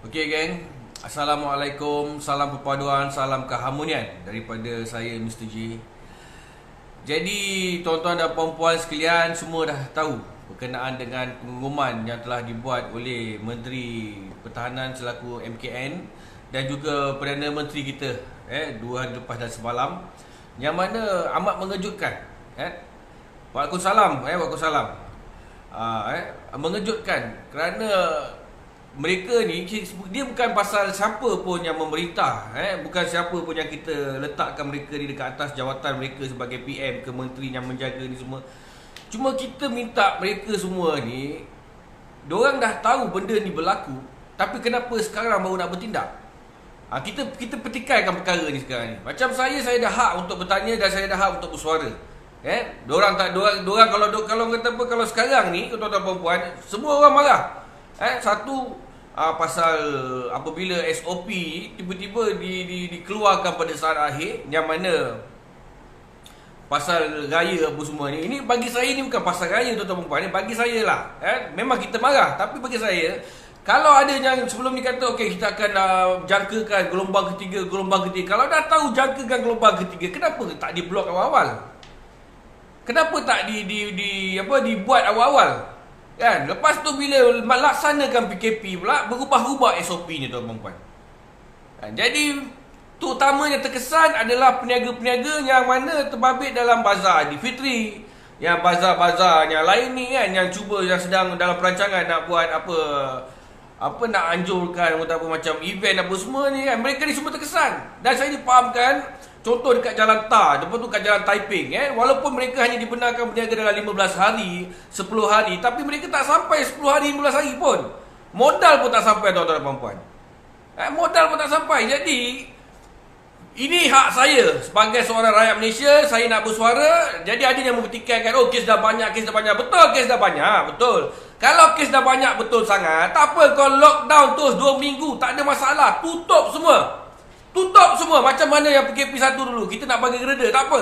Okey geng, Assalamualaikum, salam perpaduan, salam keharmonian daripada saya Mr. J. Jadi tuan-tuan dan puan-puan sekalian semua dah tahu berkenaan dengan pengumuman yang telah dibuat oleh Menteri Pertahanan selaku MKN dan juga Perdana Menteri kita 2 hari lepas dan semalam, yang mana amat mengejutkan. Waalaikumsalam, waalaikumsalam. Mengejutkan kerana mereka ni, dia bukan pasal siapa pun yang memerintah, bukan siapa pun yang kita letakkan mereka di dekat atas jawatan mereka sebagai PM ke menteri yang menjaga ni semua. Cuma kita minta mereka semua ni, diorang dah tahu benda ni berlaku, tapi kenapa sekarang baru nak bertindak? Kita petikaikan perkara ni sekarang ni. Macam saya dah hak untuk bertanya dan saya dah hak untuk bersuara. Diorang kalau sekarang ni tuan-tuan puan-puan, semua orang marah. Satu, pasal apabila SOP tiba-tiba dikeluarkan pada saat akhir, yang mana pasal raya apa semua ni. Ini bagi saya ni bukan pasal raya tuan-tuan puan-puan, ni bagi saya lah. Memang kita marah, tapi bagi saya, kalau ada yang sebelum ni kata okey kita akan jangkakan gelombang ketiga. Kalau dah tahu jangkakan gelombang ketiga, kenapa tak diblok awal-awal? Kenapa tak dibuat awal-awal? Kan? Lepas tu bila melaksanakan PKP pula, berubah-ubah SOP ni tuan-tuan puan. Jadi terutamanya terkesan adalah peniaga-peniaga yang mana terbabit dalam bazar Aidilfitri, yang bazar-bazar yang lain ni kan, yang sedang dalam perancangan nak buat nak anjurkan macam event apa semua ni kan. Mereka ni semua terkesan. Dan saya difahamkan, contoh dekat Jalan Tar, lepas tu kat Jalan Taiping, walaupun mereka hanya dibenarkan berniaga dalam 15 hari, 10 hari, tapi mereka tak sampai 10 hari, 15 hari pun. Modal pun tak sampai tuan-tuan dan puan-puan. Modal pun tak sampai. Jadi ini hak saya sebagai seorang rakyat Malaysia, saya nak bersuara. Jadi ada yang mempertikaikan, kes dah banyak. Betul, kes dah banyak, betul. Kalau kes dah banyak betul sangat, tak apa kau lockdown terus 2 minggu, tak ada masalah. Tutup semua macam mana yang PKP 1 dulu. Kita nak bagi reda, tak apa.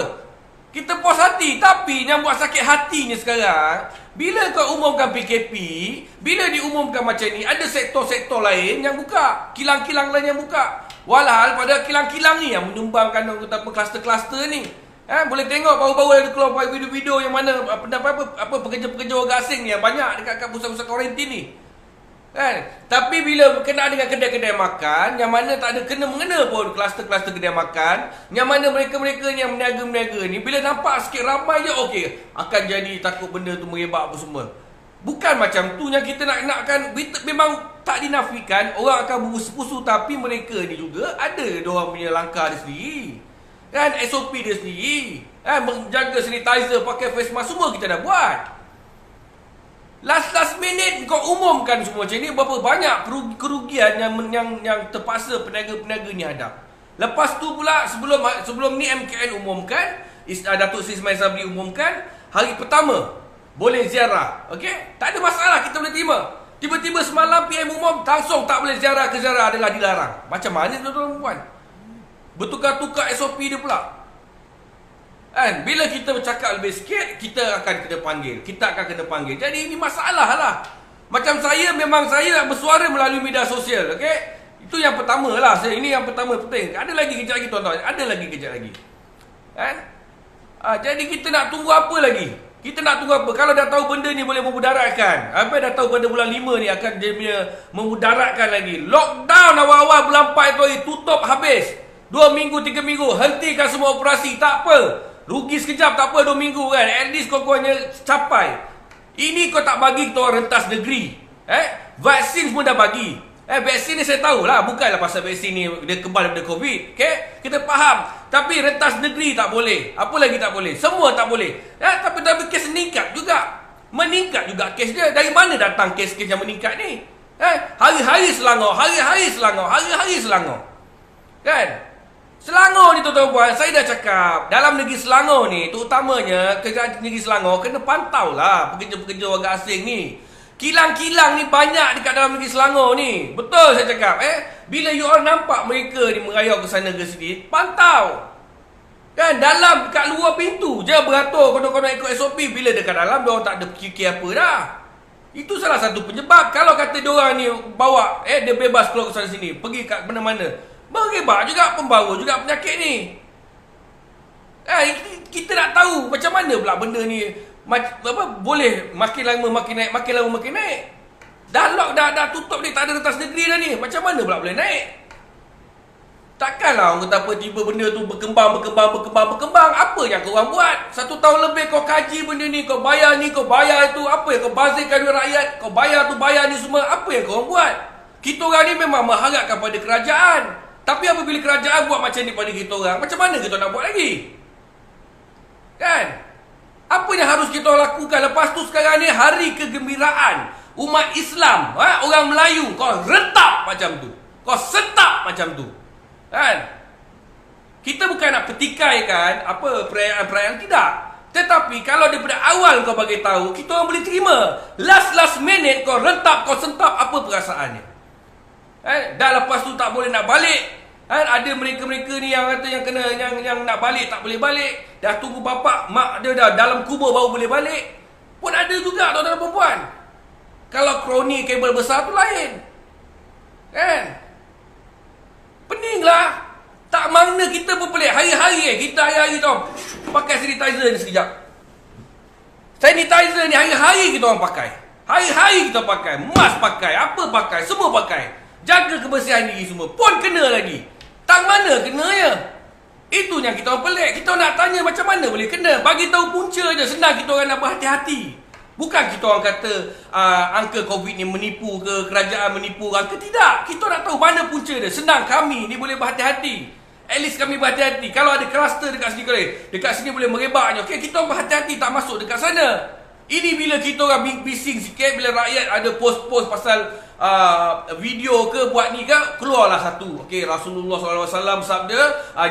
Kita puas hati. Tapi yang buat sakit hatinya sekarang, bila kau umumkan PKP, bila diumumkan macam ni, ada sektor-sektor lain yang buka, kilang-kilang lain yang buka. Walhal pada kilang-kilang ni yang menyumbangkan kluster-kluster ni. Boleh tengok baru-baru ada keluar video-video yang mana pekerja-pekerja orang asing ni yang banyak dekat pusat-pusat kuarantin ni. Tapi bila berkenaan dengan kedai-kedai makan, yang mana tak ada kena-mengena pun kluster-kluster kedai makan, yang mana mereka-mereka ni yang meniaga-meniaga ni, bila nampak sikit ramai je, akan jadi takut benda tu merebak apa semua. Bukan macam tu yang kita nakkan. Memang tak dinafikan orang akan berpusu-pusu, tapi mereka ni juga ada diorang punya langkah dia sendiri, SOP dia sendiri, menjaga sanitizer, pakai face mask, semua kita dah buat. Last minute kau umumkan semua macam ni, berapa banyak kerugian yang terpaksa peniaga-peniaga ni hadap. Lepas tu pula sebelum ni MKN umumkan, Datuk Seri Ismail Sabri umumkan hari pertama boleh ziarah. Tak ada masalah, kita boleh terima. Tiba-tiba semalam PM umum langsung tak boleh ziarah adalah dilarang. Macam mana tuan-tuan puan? Bertukar-tukar SOP dia pula. Bila kita bercakap lebih sikit, kita akan kena panggil. Jadi ini masalah lah. Macam memang saya nak bersuara melalui media sosial. Itu yang pertama lah. Ini yang pertama penting. Ada lagi kejap lagi tuan-tuan. Jadi kita nak tunggu apa lagi? Kalau dah tahu benda ni boleh memudaratkan, dah tahu pada bulan 5 ni akan dia memudaratkan lagi. Lockdown awal-awal bulan 4 itu tutup habis. 2 minggu, 3 minggu, hentikan semua operasi, tak apa. Rugi sekejap, tak apa 2 minggu kan. At least kau hanya capai. Ini kau tak bagi kita orang rentas negeri. Vaksin semua dah bagi. Vaksin ni saya tahulah, bukanlah pasal vaksin ni dia kebal daripada COVID. Kita faham. Tapi rentas negeri tak boleh. Apa lagi tak boleh? Semua tak boleh. Tapi kes meningkat juga. Kes dia. Dari mana datang kes-kes yang meningkat ni? Hari-hari Selangor. Selangor ni tuan-tuan puan, saya dah cakap, dalam negeri Selangor ni, terutamanya kerajaan negeri Selangor, kena pantau lah pekerja-pekerja orang asing ni. Kilang-kilang ni banyak dekat dalam negeri Selangor ni. Betul saya cakap. Bila you all nampak mereka ni merayau ke sana ke sini, pantau. Dalam, kat luar pintu je beratur konon-konon ikut SOP. Bila dekat dalam, diorang tak ada fikir apa dah. Itu salah satu penyebab. Kalau kata diorang ni bawa, dia bebas keluar ke sana sini, pergi kat mana-mana, mengebar juga, pembawa juga penyakit ni. Kita nak tahu macam mana pula benda ni boleh makin lama makin naik, makin lama makin naik. Dah lock, dah tutup ni, tak ada rentas negeri dah ni. Macam mana pula boleh naik? Takkanlah orang kata apa tiba benda tu berkembang. Apa yang korang buat? 1 tahun lebih kau kaji benda ni, kau bayar ni, kau bayar itu. Apa yang kau bazirkan duit rakyat? Kau bayar tu, bayar ni semua. Apa yang korang buat? Kita orang ni memang mengharapkan pada kerajaan. Tapi apabila kerajaan buat macam ni pada kita orang, macam mana kita nak buat lagi? Kan? Apa yang harus kita lakukan? Lepas tu sekarang ni hari kegembiraan umat Islam, orang Melayu, kau retap macam tu, kau setap macam tu. Kan? Kita bukan nak petikaikan apa perayaan-perayaan, tidak. Tetapi kalau daripada awal kau bagi tahu, kita orang boleh terima. Last minute kau rentap, kau sentap, apa perasaannya? Dah lepas tu tak boleh nak balik. Ada mereka-mereka ni yang kata yang nak balik tak boleh balik. Dah tunggu bapak, mak dia dah dalam kubur baru boleh balik. Pun ada juga tuan-tuan dan puan. Kalau kroni kabel besar tu lain. Kan? Peninglah. Tak makna kita pun pelik. Hari-hari kita hari-hari tau pakai sanitizer ni sekejap. Sanitizer ni hari-hari kita orang pakai. Hari-hari kita pakai. Mask pakai, apa pakai, semua pakai. Jaga kebersihan diri semua. Pun kena lagi. Tak mana kenanya? Itu yang kita orang pelik. Kita nak tanya macam mana boleh kena. Bagi tahu punca je. Senang kita orang nak berhati-hati. Bukan kita orang kata angka COVID ni menipu ke, kerajaan menipu angka, tidak. Kita nak tahu mana punca dia. Senang, kami ni boleh berhati-hati. At least kami berhati-hati. Kalau ada kluster dekat sini boleh merebaknya. Okay, kita orang berhati-hati tak masuk dekat sana. Ini bila kita orang bising sikit, bila rakyat ada post-post pasal video ke buat ni ke, keluarlah satu. Okay, Rasulullah SAW sabda,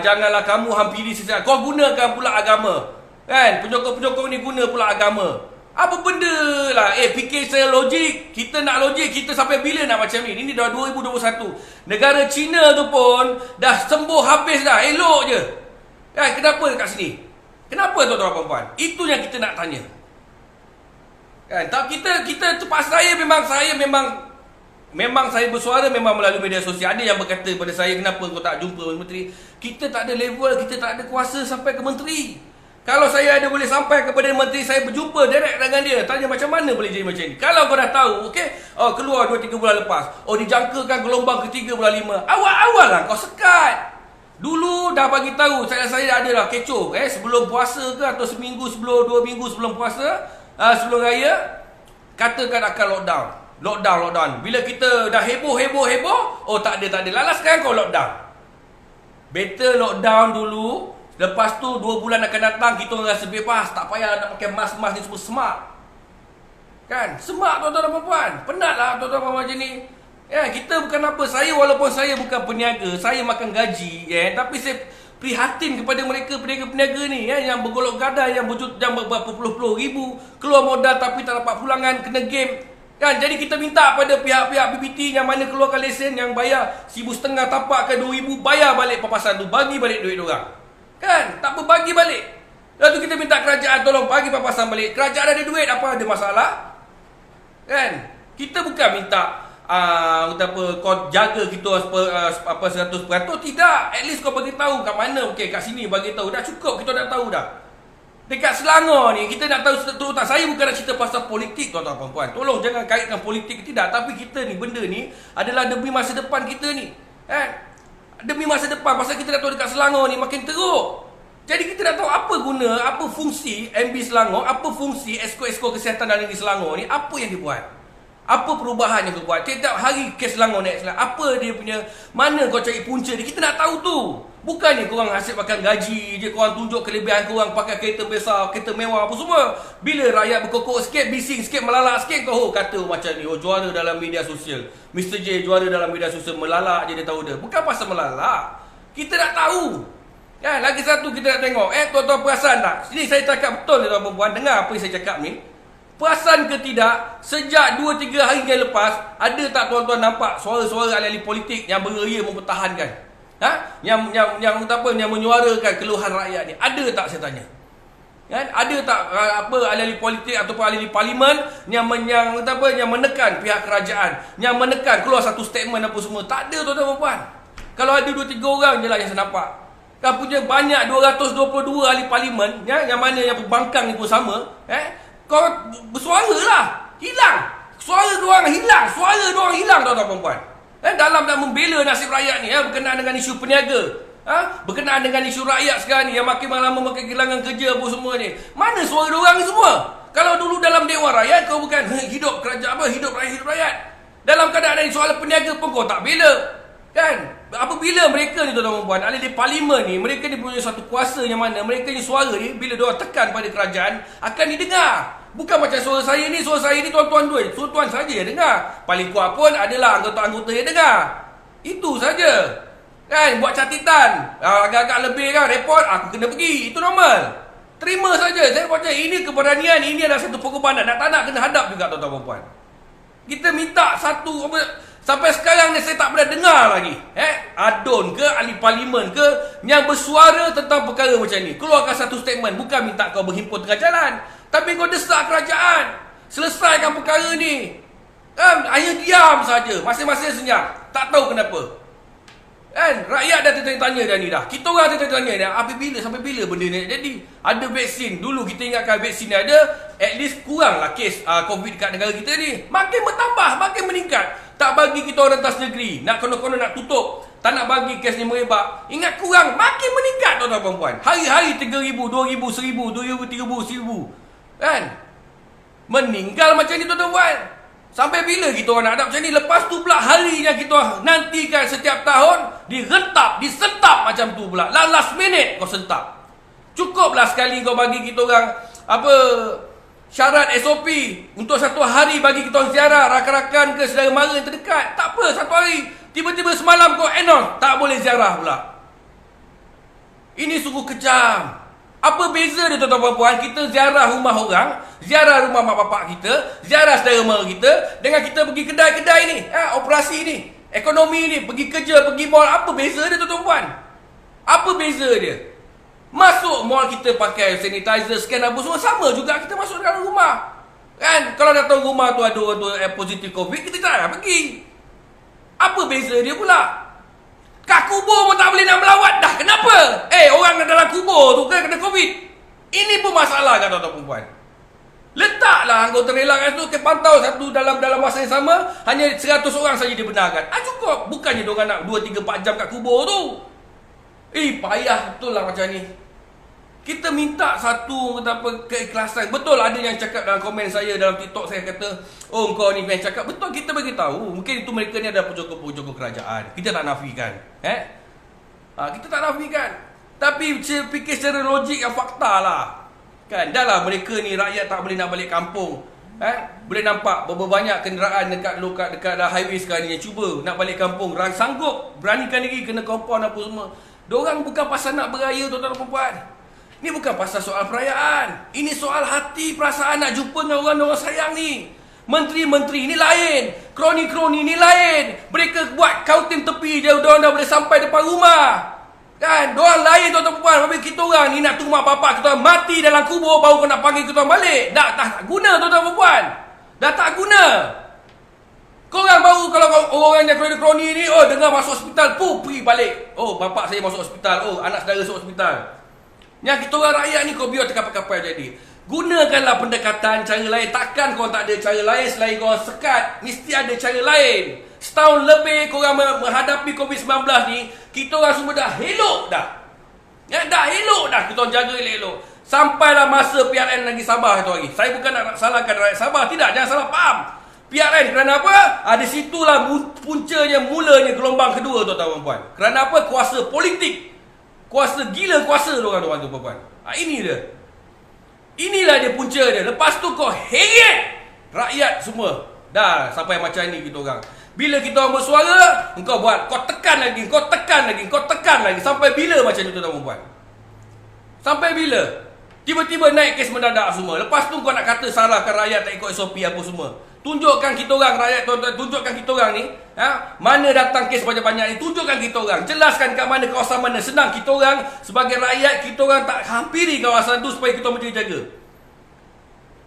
janganlah kamu hampiri sesat. Kau gunakan pula agama. Kan? Penyokong-penyokong ni guna pula agama. Apa benda lah? Fikir saya logik. Kita nak logik. Kita sampai bila nak macam ni? Ini dah 2021. Negara China tu pun dah sembuh habis dah. Elok je. Kenapa dekat sini? Kenapa tuan-tuan dan puan? Itu yang kita nak tanya. Kan? Kita terpaksa, memang saya bersuara memang melalui media sosial. Ada yang berkata pada saya, kenapa kau tak jumpa menteri? Kita tak ada level, kita tak ada kuasa sampai ke menteri. Kalau saya ada boleh sampai kepada menteri, saya berjumpa direct dengan dia, tanya macam mana boleh jadi macam ni. Kalau kau dah tahu, okey, keluar 2-3 bulan lepas, dijangkakan gelombang ketiga bulan 5. Awal-awal lah kau sekat. Dulu dah bagi tahu, saya adalah kecoh, sebelum puasa ke atau seminggu sebelum, 2 minggu sebelum puasa, sebelum raya, katakan akan lockdown. Bila kita dah heboh, tak ada. Lala sekarang kau lockdown. Better lockdown dulu. Lepas tu 2 bulan akan datang, kita orang rasa bebas. Tak payah nak pakai mask ni semua smart. Kan? Smart tuan-tuan dan puan. Penat lah tuan-tuan dan puan macam ni. Kita bukan apa. Saya walaupun saya bukan peniaga, saya makan gaji. Tapi saya prihatin kepada mereka peniaga-peniaga ni. Yang bergolok gadai, yang berpuluh-puluh ribu. Keluar modal tapi tak dapat pulangan, kena game. Kan? Jadi kita minta pada pihak-pihak BBT yang mana keluarkan lesen, yang bayar 1,500 tapak ke 2,000, bayar balik papasan tu. Bagi balik duit diorang. Kan? Tak berbagi balik. Lepas tu kita minta kerajaan tolong bagi papasan balik. Kerajaan ada duit, apa ada masalah? Kan? Kita bukan minta kau jaga kita 100%. Tidak. At least kau bagi tahu kat mana. Okey, kat sini bagi tahu. Dah cukup, kita dah tahu dah. Dekat Selangor ni, kita nak tahu terutama. Saya bukan nak cerita pasal politik, tuan-tuan dan puan. Tolong jangan kaitkan politik, tidak. Tapi kita ni, benda ni adalah demi masa depan kita ni. Demi masa depan. Pasal kita dah tahu dekat Selangor ni makin teruk. Jadi kita dah tahu apa guna, apa fungsi MB Selangor, apa fungsi esko-esko kesihatan dalam negeri Selangor ni, apa yang dibuat. Apa perubahan yang dibuat. Tiap hari kes Selangor naik Selangor. Apa dia punya, mana kau cari punca dia. Kita nak tahu tu. Bukannya korang hasil makan gaji je, korang tunjuk kelebihan korang pakai kereta besar, kereta mewah apa semua. Bila rakyat berkokok sikit, bising sikit, melalak sikit, kau kata macam ni, juara dalam media sosial. Mr. J juara dalam media sosial, melalak je dia tahu dia. Bukan pasal melalak. Kita nak tahu. Lagi satu kita nak tengok. Tuan-tuan perasan tak? Sini saya cakap betul tuan-tuan perempuan, dengar apa yang saya cakap ni. Perasan ke tidak, sejak 2-3 hari yang lepas, ada tak tuan-tuan nampak suara-suara ahli-ahli politik yang beria mempertahankan? Yang menyuarakan keluhan rakyat ni. Ada tak saya tanya? Kan ada tak ahli-ahli politik ataupun ahli parlimen yang menekan pihak kerajaan, yang menekan keluar satu statement apa semua? Tak ada tuan-tuan dan puan. Kalau ada 2-3 orang je lah yang saya nampak. Kan punya banyak 222 ahli parlimen yang mana yang pembangkang ni pun sama, kau bersuara lah, hilang. Suara diorang hilang, tuan-tuan dan puan. Dalam nak membela nasib rakyat ni, berkenaan dengan isu peniaga, berkenaan dengan isu rakyat sekarang ni yang makin lama makin kehilangan kerja apa semua ni. Mana suara diorang ni semua? Kalau dulu dalam Dewan Rakyat kau bukan hidup kerajaan hidup rakyat. Dalam keadaan ni soalan peniaga pun kau tak bela. Kan? Apabila mereka ni tuan-tuan dan puan, ahli parlimen ni, mereka ni punya satu kuasa yang mana mereka ni suara ni bila diorang tekan pada kerajaan akan didengar. Bukan macam suara saya ni tuan-tuan saja yang dengar. Paling kuat pun adalah anggota-anggota yang dengar. Itu saja. Kan, buat catatan, agak-agak lebih kan, report, aku kena pergi. Itu normal. Terima saja. Saya baca ini keberanian, ini adalah satu pengorbanan. Tak nak kena hadap juga tuan-tuan dan puan. Kita minta satu sampai sekarang ni saya tak pernah dengar lagi. Adon ke, ahli parlimen ke yang bersuara tentang perkara macam ni. Keluarkan satu statement, bukan minta kau berhimpun tengah jalan, tapi kau desak kerajaan. Selesaikan perkara ni. Kan, hanya diam saja. Masing-masing senyap. Tak tahu kenapa. Kan, rakyat dah tanya dah ni dah. Kita orang tanya dah, sampai bila benda ni jadi? Ada vaksin. Dulu kita ingatkan vaksin ni ada, at least kuranglah kes COVID dekat negara kita ni. Makin bertambah, makin meningkat. Tak bagi kita orang rentas negeri. Nak konon-konon nak tutup. Tak nak bagi kes ni merebak. Ingat kurang, makin meningkat tuan-tuan dan puan. Hari-hari 3,000, 2,000, 1,000, 2,000, 3,000, 1,000. Kan? Meninggal macam ni tuan-tuan dan puan. Sampai bila kita orang nak hadap macam ni? Lepas tu pula hari yang kita nantikan setiap tahun disentap macam tu pula. Last minute kau sentap. Cukuplah sekali kau bagi kita orang syarat SOP untuk satu hari bagi kita orang ziarah rakan-rakan ke saudara mara yang terdekat. Tak apa, satu hari. Tiba-tiba semalam kau announce tak boleh ziarah pula. Ini sungguh kejam. Apa beza dia tuan-tuan dan puan? Kita ziarah rumah orang, ziarah rumah mak bapak kita, ziarah saudara mara kita, dengan kita pergi kedai-kedai ni, operasi ni, ekonomi ni, pergi kerja, pergi mall. Apa beza dia tuan-tuan dan puan? Apa beza dia? Masuk mall kita pakai sanitizer, scan apa semua, sama juga kita masuk dalam rumah. Kan? Kalau datang rumah tu ada orang tu positif COVID, kita tak nak pergi. Apa beza dia pula? Kat kubur pun tak boleh nak melawat dah. Kenapa? Orang dalam kubur tu kan kena COVID. Ini pun masalah kan tuan-tuan dan puan. Letaklah anggota relawan tu ke pantau satu dalam masa yang sama, hanya 100 orang saja dibenarkan. Cukup. Bukannya diorang nak 2, 3, 4 jam kat kubur tu. Payah betul lah macam ni. Kita minta satu keikhlasan. Betul ada yang cakap dalam komen saya dalam TikTok, saya kata, oh kau ni yang cakap. Betul, kita bagi tahu. Mungkin itu mereka ni ada pejoko-pejoko kerajaan. Kita tak nafikan. Kita tak nafikan. Tapi fikir secara logik yang fakta lah. Kan, dah lah mereka ni rakyat tak boleh nak balik kampung. Boleh nampak berapa banyak kenderaan dekat highway sekarang ni yang cuba nak balik kampung. Sanggup, beranikan diri kena compound apa semua. Diorang bukan pasal nak beraya tuan-tuan dan puan. Ini bukan pasal soal perayaan. Ini soal hati, perasaan nak jumpa dengan orang-orang sayang ni. Menteri-menteri ni lain. Kroni-kroni ni lain. Mereka buat kautin tepi je, diorang dah boleh sampai depan rumah. Kan? Diorang lain tuan-tuan puan. Habis kita orang ni nak tunggu mak bapak kita mati dalam kubur baru kau nak panggil kita orang balik. Dah tak guna tuan-tuan puan. Dah tak guna. Korang baru kalau orang yang kroni-kroni ni, dengar masuk hospital, pergi balik. Bapak saya masuk hospital. Anak saudara masuk hospital. Yang kita orang rakyat ni kau biar terkapal-kapal jadi. Gunakanlah pendekatan cara lain. Takkan kau tak ada cara lain selain kau sekat. Mesti ada cara lain. Setahun lebih korang menghadapi COVID-19 ni, kita orang semua dah elok dah. Dah elok dah. Kita orang jaga elok. Sampailah masa PRN lagi Sabah itu lagi. Saya bukan nak salahkan rakyat Sabah. Tidak, jangan salah faham. PRN kerana apa? Ada situlah puncanya, mulanya gelombang kedua tuan-tuan dan puan. Kerana apa? Kuasa politik. Kuasa gila kuasa diorang tu puan. Ini dia. Inilah dia punca dia. Lepas tu kau heret rakyat semua. Dah sampai macam ni kita orang. Bila kita orang bersuara, engkau buat, kau tekan lagi. Sampai bila macam ni tuan-tuan puan? Sampai bila? Tiba-tiba naik kes mendadak semua. Lepas tu kau nak kata salahkan rakyat tak ikut SOP apa semua. Tunjukkan kita orang rakyat, tuan-tuan, tunjukkan kita orang ni, mana datang kes banyak-banyak ni, tunjukkan kita orang. Jelaskan kat mana kawasan mana. Senang kita orang sebagai rakyat, kita orang tak hampiri kawasan tu supaya kita menjaga.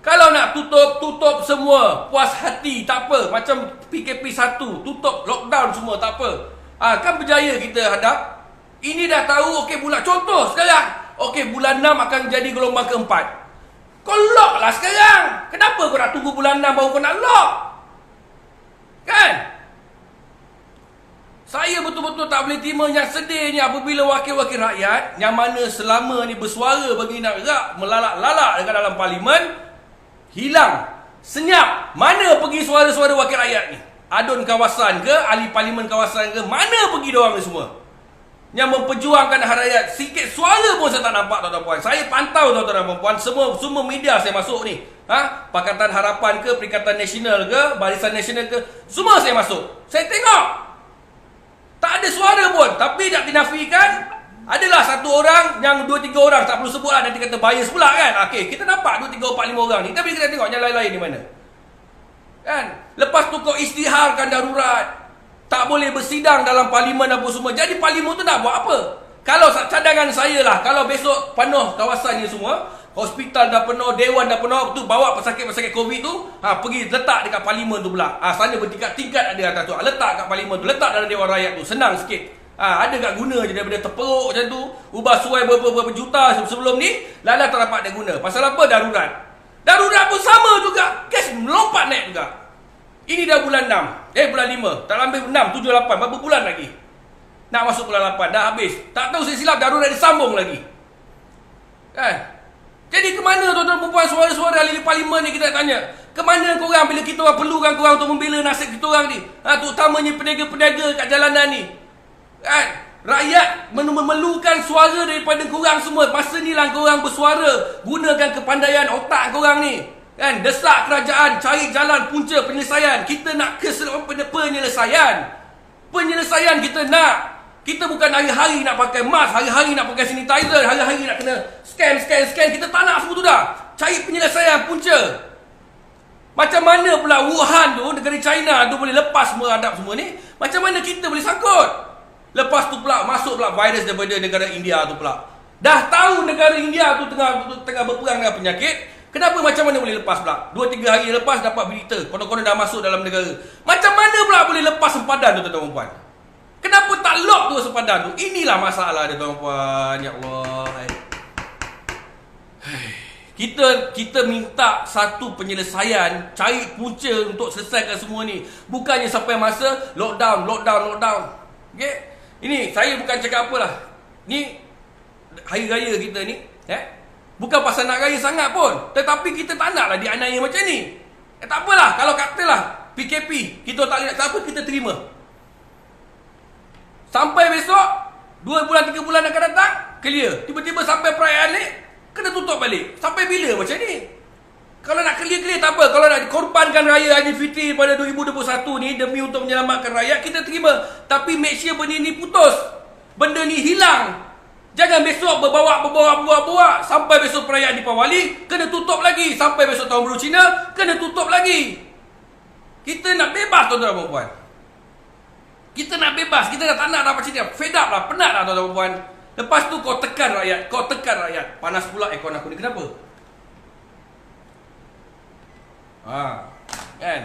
Kalau nak tutup semua. Puas hati, tak apa. Macam PKP 1, tutup, lockdown semua, tak apa. Kan berjaya kita hadap. Ini dah tahu, okey bulan. Contoh sekarang, okey bulan 6 akan jadi gelombang keempat. Kau lock lah sekarang. Kenapa kau nak tunggu bulan 6 baru kau nak lock? Kan? Saya betul-betul tak boleh terima yang sedihnya apabila wakil-wakil rakyat yang mana selama ni bersuara bagi nak gerak melalak-lalak dekat dalam parlimen, hilang, senyap. Mana pergi suara-suara wakil rakyat ni? Adun kawasan ke, ahli parlimen kawasan ke, mana pergi diorang ni semua? Yang memperjuangkan hak rakyat. Sikit suara pun saya tak nampak, tuan-tuan puan. Saya pantau, tuan-tuan dan puan, semua media saya masuk ni. Pakatan Harapan ke, Perikatan Nasional ke, Barisan Nasional ke, semua saya masuk. Saya tengok. Tak ada suara pun. Tapi tak dinafikan, adalah satu orang yang 2-3 orang, tak perlu sebut lah, nanti kata bias pula kan. Okey, kita nampak 2, 3, 4, 5 orang ni. Tapi kita tengok yang lain-lain di mana. Kan? Lepas tu kau isytiharkan darurat. Tak boleh bersidang dalam parlimen apa semua. Jadi parlimen tu nak buat apa? Kalau cadangan saya lah, kalau besok penuh kawasan ni semua, hospital dah penuh, dewan dah penuh, tu bawa pesakit-pesakit COVID tu, pergi letak dekat parlimen tu pula. Sana bertingkat-tingkat ada atas tu. Letak kat parlimen tu, letak dalam dewan rakyat tu. Senang sikit. Ada kat guna je daripada terperuk macam tu. Ubah suai berapa juta sebelum ni, lala tak dapat ada guna. Pasal apa? Darurat. Darurat pun sama juga. Kes melompat naik juga. Ini dah bulan 6. Bulan 5. Tak lebih 6, 7, 8. Berapa bulan lagi? Nak masuk bulan 8. Dah habis. Tak tahu saya silap, darurat disambung lagi. Kan? Jadi ke mana tuan-tuan perempuan, suara-suara ahli parlimen ni kita tanya? Ke mana korang bila kita orang perlukan korang untuk membela nasib kita orang ni? Terutamanya peniaga-peniaga kat jalanan ni. Kan? Rakyat memerlukan suara daripada korang semua. Masa ni lah korang bersuara. Gunakan kepandaian otak korang ni. Kan, desak kerajaan, cari jalan punca penyelesaian. Kita nak penyelesaian. Penyelesaian kita nak. Kita bukan hari-hari nak pakai mask, hari-hari nak pakai sanitizer, hari-hari nak kena scan. Kita tak nak semua tu dah. Cari penyelesaian punca. Macam mana pula Wuhan tu, negara China tu boleh lepas menghadap semua ni? Macam mana kita boleh sangkut? Lepas tu pula masuk pula virus daripada negara India tu pula. Dah tahu negara India tu tengah berperang dengan penyakit. Kenapa macam mana boleh lepas pula? 2-3 hari lepas dapat berita konon-konon dah masuk dalam negara. Macam mana pula boleh lepas sempadan tu, tuan-tuan puan? Kenapa tak lock tu sempadan tu? Inilah masalah dia, tuan-tuan puan. Ya Allah. Kita minta satu penyelesaian, cari punca untuk selesaikan semua ni. Bukannya sampai masa lockdown. Okey? Ini saya bukan cakap apalah. Ni hari raya kita ni, bukan pasal nak raya sangat pun. Tetapi kita tak naklah dianiaya macam ni. Tak apalah. Kalau katalah PKP, kita tak boleh nak apa, kita terima. Sampai besok, 2 bulan, 3 bulan akan datang, clear. Tiba-tiba sampai perayaan ni, kena tutup balik. Sampai bila macam ni? Kalau nak clear tak apa. Kalau nak korbankan raya Aidilfitri pada 2021 ni demi untuk menyelamatkan rakyat, kita terima. Tapi make sure benda ni putus. Benda ni hilang. Jangan besok berbawa sampai besok perayaan Deepawali kena tutup lagi, sampai besok tahun baru Cina kena tutup lagi. Kita nak bebas, tuan-tuan dan puan. Kita nak bebas, kita dah tak nak dapat cerita. Fed up lah, penat lah, tuan-tuan dan puan. Lepas tu kau tekan rakyat. Panas pula aircon aku ni, kenapa? Kan?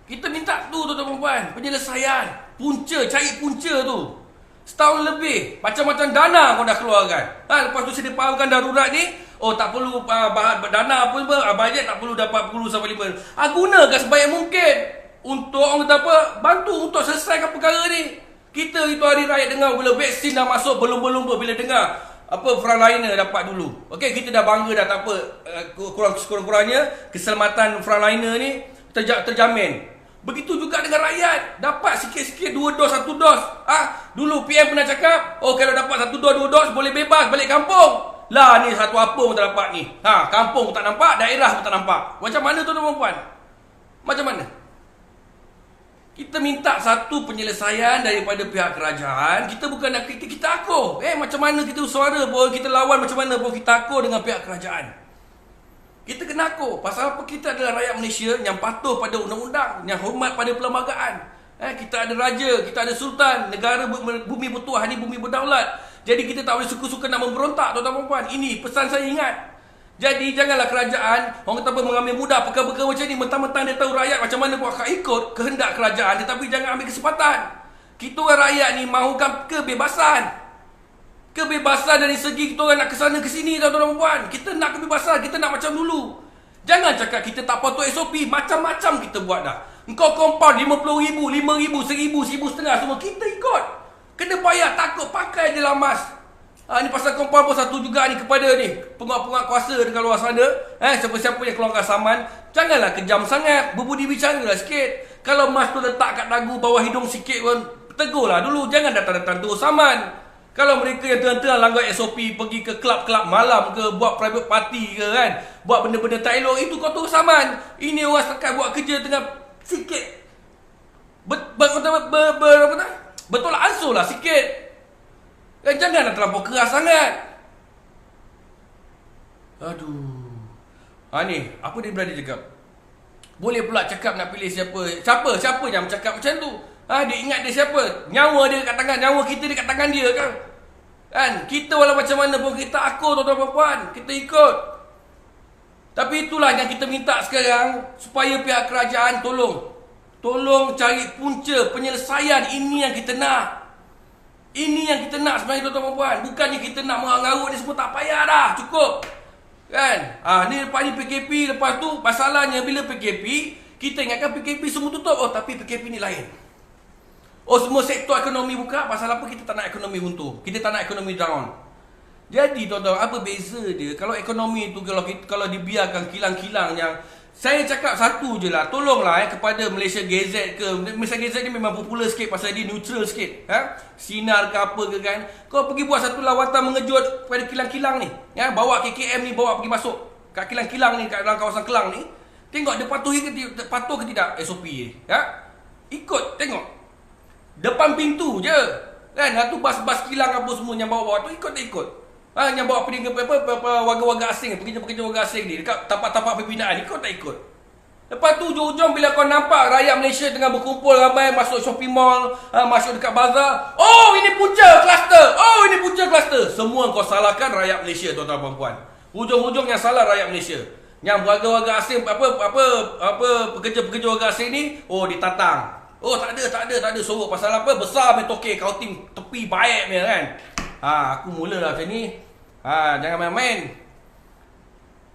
Kita minta tu, tuan-tuan dan puan, penyelesaian, punca, cari punca tu. Setahun lebih, macam-macam dana kau dah keluarkan. Lepas tu saya fahamkan darurat ni, tak perlu dana apa, bajet tak perlu dapat 10 sampai 5. Gunakan sebaik mungkin untuk orang kata apa, bantu untuk selesaikan perkara ni. Kita itu hari raya dengar bila vaksin dah masuk, belum bila dengar frontliner dapat dulu. Okey, kita dah bangga dah, tak apa. Kurang-kurangnya keselamatan frontliner ni terjamin. Begitu juga dengan rakyat. Dapat sikit-sikit 2 dos, 1 dos. Dulu PM pernah cakap, kalau dapat 1 dos, 2 dos boleh bebas balik kampung. Lah ni satu apa pun tak dapat ni. Kampung pun tak nampak, daerah pun tak nampak. Macam mana tuan-tuan puan? Macam mana? Kita minta satu penyelesaian daripada pihak kerajaan. Kita bukan nak kritik, kita akur. Macam mana kita suara pun, kita lawan macam mana pun, kita akur dengan pihak kerajaan. Kita kena akur. Pasal apa? Kita adalah rakyat Malaysia yang patuh pada undang-undang, yang hormat pada perlembagaan. Kita ada raja, kita ada sultan, negara bumi bertuah ni, bumi berdaulat. Jadi kita tak boleh suka-suka nak memberontak, tuan-tuan dan puan. Ini pesan saya ingat. Jadi janganlah kerajaan, orang kata apa, mengambil mudah perkara-perkara macam ni. Mentang-mentang dia tahu rakyat macam mana pun akan ikut kehendak kerajaan, tetapi jangan ambil kesempatan. Kita orang rakyat ni mahukan kebebasan. Kebebasan dari segi kita orang nak ke sana ke sini, tuan-tuan dan puan. Kita nak kebebasan, kita nak macam dulu. Jangan cakap kita tak patuh SOP, macam-macam kita buat dah. Engkau compound 50,000, 5,000, 1,000, 1,500 semua kita ikut. Kena bayar, takut pakai je lah mas. Ni pasal compound pun satu juga ni kepada ni penguat-penguat kuasa dekat luar sana. Siapa-siapa yang keluarkan saman, janganlah kejam sangat, berbudi bicaralah sikit. Kalau mas tu letak kat dagu bawah hidung sikit pun, tegurlah dulu, jangan datang-datang tu saman. Kalau mereka yang tengah-tengah langgar SOP, pergi ke klub-klub malam ke, buat private party ke kan, buat benda-benda tak elok, itu kau terus saman. Ini orang setakat buat kerja tengah sikit betul lah, ansur lah sikit. Jangan nak terlampau keras sangat. Aduh. Ni, apa dia berada cakap? Boleh pula cakap nak pilih siapa. Siapa yang cakap macam tu? Dia ingat dia siapa? Nyawa dia dekat tangan, nyawa kita dekat tangan dia kan? Kita walau macam mana pun kita akur, tuan-tuan dan puan. Kita ikut. Tapi itulah yang kita minta sekarang, supaya pihak kerajaan tolong cari punca penyelesaian. Ini yang kita nak. Ini yang kita nak sebenarnya, tuan-tuan dan puan. Bukannya kita nak mengarut ni semua, tak payah dah. Cukup. Kan? Ni lepas ni PKP, lepas tu masalahnya bila PKP, kita ingatkan PKP semua tutup. Tapi PKP ni lain. Semua sektor ekonomi buka. Pasal apa? Kita tak nak ekonomi runtuh. Kita tak nak ekonomi down. Jadi tuan-tuan, apa beza dia? Kalau ekonomi tu, kalau dibiarkan kilang-kilang yang, saya cakap satu je lah, tolonglah kepada Malaysia Gazette ke. Malaysia Gazette ni memang popular sikit pasal dia neutral sikit. Sinar ke apa ke kan. Kau pergi buat satu lawatan mengejut pada kilang-kilang ni. Bawa KKM ni, bawa pergi masuk kat kilang-kilang ni, kat dalam kawasan Kelang ni. Tengok dia patuh ke tidak SOP ni. Ikut, tengok. Depan pintu je. Kan, tu bas-bas kilang apa semua yang bawa-bawa tu ikut tak ikut. Yang bawa pergi ke warga-warga asing, pekerja-pekerja warga asing ni dekat tapak-tapak pembinaan, ikut tak ikut. Lepas tu ujung-ujung bila kau nampak rakyat Malaysia tengah berkumpul ramai masuk shopping mall, masuk dekat bazar, ini punca kluster. Semua kau salahkan rakyat Malaysia, tuan-tuan dan puan. Ujung-ujung yang salah rakyat Malaysia. Yang warga-warga asing pekerja-pekerja warga asing ni ditatang. Tak ada sorok pasal apa? Besar main tokek kau tepi baik punya kan. Aku mulalah macam ni. Jangan main-main.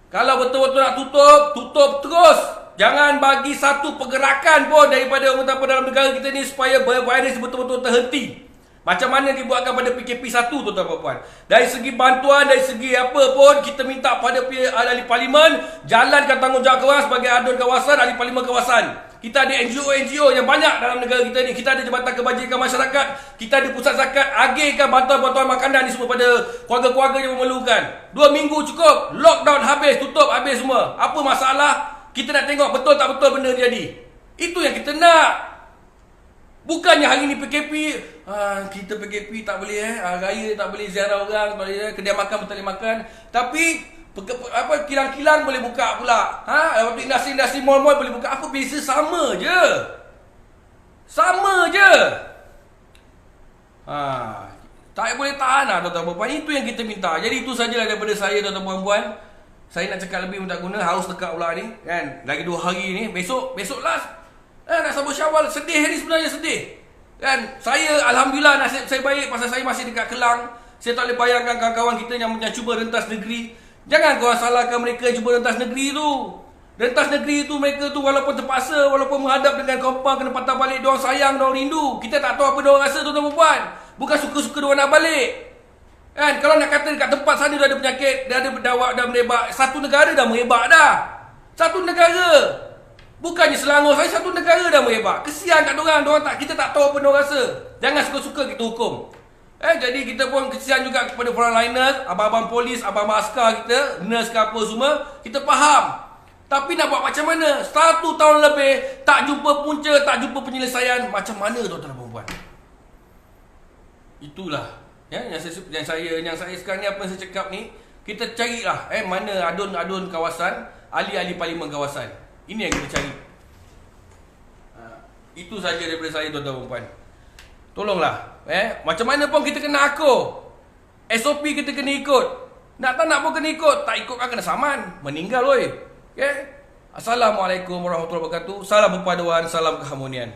Kalau betul-betul nak tutup terus. Jangan bagi satu pergerakan pun daripada orang dalam negara kita ni supaya virus betul-betul terhenti. Macam mana dibuatkan pada PKP 1 tuan-tuan dan puan. Dari segi bantuan, dari segi apa pun, kita minta pada ahli parlimen jalankan tanggungjawab korang sebagai adun kawasan, ahli parlimen kawasan. Kita ada NGO yang banyak dalam negara kita ni. Kita ada Jabatan Kebajikan Masyarakat, kita ada Pusat Zakat, agihkan bantuan-bantuan makanan ni semua pada keluarga-keluarga yang memerlukan. 2 minggu cukup, lockdown habis, tutup habis semua. Apa masalah? Kita nak tengok betul tak betul benda jadi. Itu yang kita nak. Bukannya hari ni PKP, kita PKP tak boleh raya tak boleh ziarah orang, tak boleh kedai makan tak boleh makan. Tapi kilang-kilang boleh buka pula. Industri-industri mall-mall boleh buka. Apa beza? Sama je. Tak boleh tahan lah tuan-tuan puan. Itu yang kita minta. Jadi itu sajalah daripada saya, tuan-tuan puan. Saya nak cakap lebih pun tak guna. Haus dekat pula ni kan. Lagi 2 hari ni. Besok last. Nak sambut Syawal. Sedih ni sebenarnya, sedih kan. Saya Alhamdulillah nasib saya baik pasal saya masih dekat Kelang. Saya tak boleh bayangkan kawan-kawan kita yang cuba rentas negeri. Jangan korang salahkan mereka yang cuba rentas negeri tu. Rentas negeri tu, mereka tu walaupun terpaksa, walaupun menghadap dengan kompang, kena patah balik, diorang sayang, diorang rindu. Kita tak tahu apa diorang rasa, tuan-tuan dan puan. Bukan suka-suka diorang nak balik kan. Kalau nak kata dekat tempat sana dah ada penyakit, dah ada berdawak, dah merebak. Satu negara dah merebak dah. Satu negara. Bukannya Selangor, saya satu negara dah merebak. Kesian kat diorang, kita tak tahu apa diorang rasa. Jangan suka-suka kita hukum. Jadi kita pun kesian juga kepada frontliners, abang-abang polis, abang-abang askar kita, nurse ke apa semua, kita faham. Tapi nak buat macam mana? 1 tahun lebih, tak jumpa punca, tak jumpa penyelesaian. Macam mana tuan-tuan dan puan? Itulah yang saya sekarang ni, apa yang saya cakap ni, kita carilah mana adun-adun kawasan, ahli-ahli parlimen kawasan. Ini yang kita cari. Itu saja daripada saya, tuan-tuan dan puan. Tolonglah, macam mana pun kita kena akur. SOP kita kena ikut. Nak tak nak pun kena ikut. Tak ikut kan kena saman. Meninggal oi. Assalamualaikum warahmatullahi wabarakatuh. Salam perpaduan, salam keharmonian.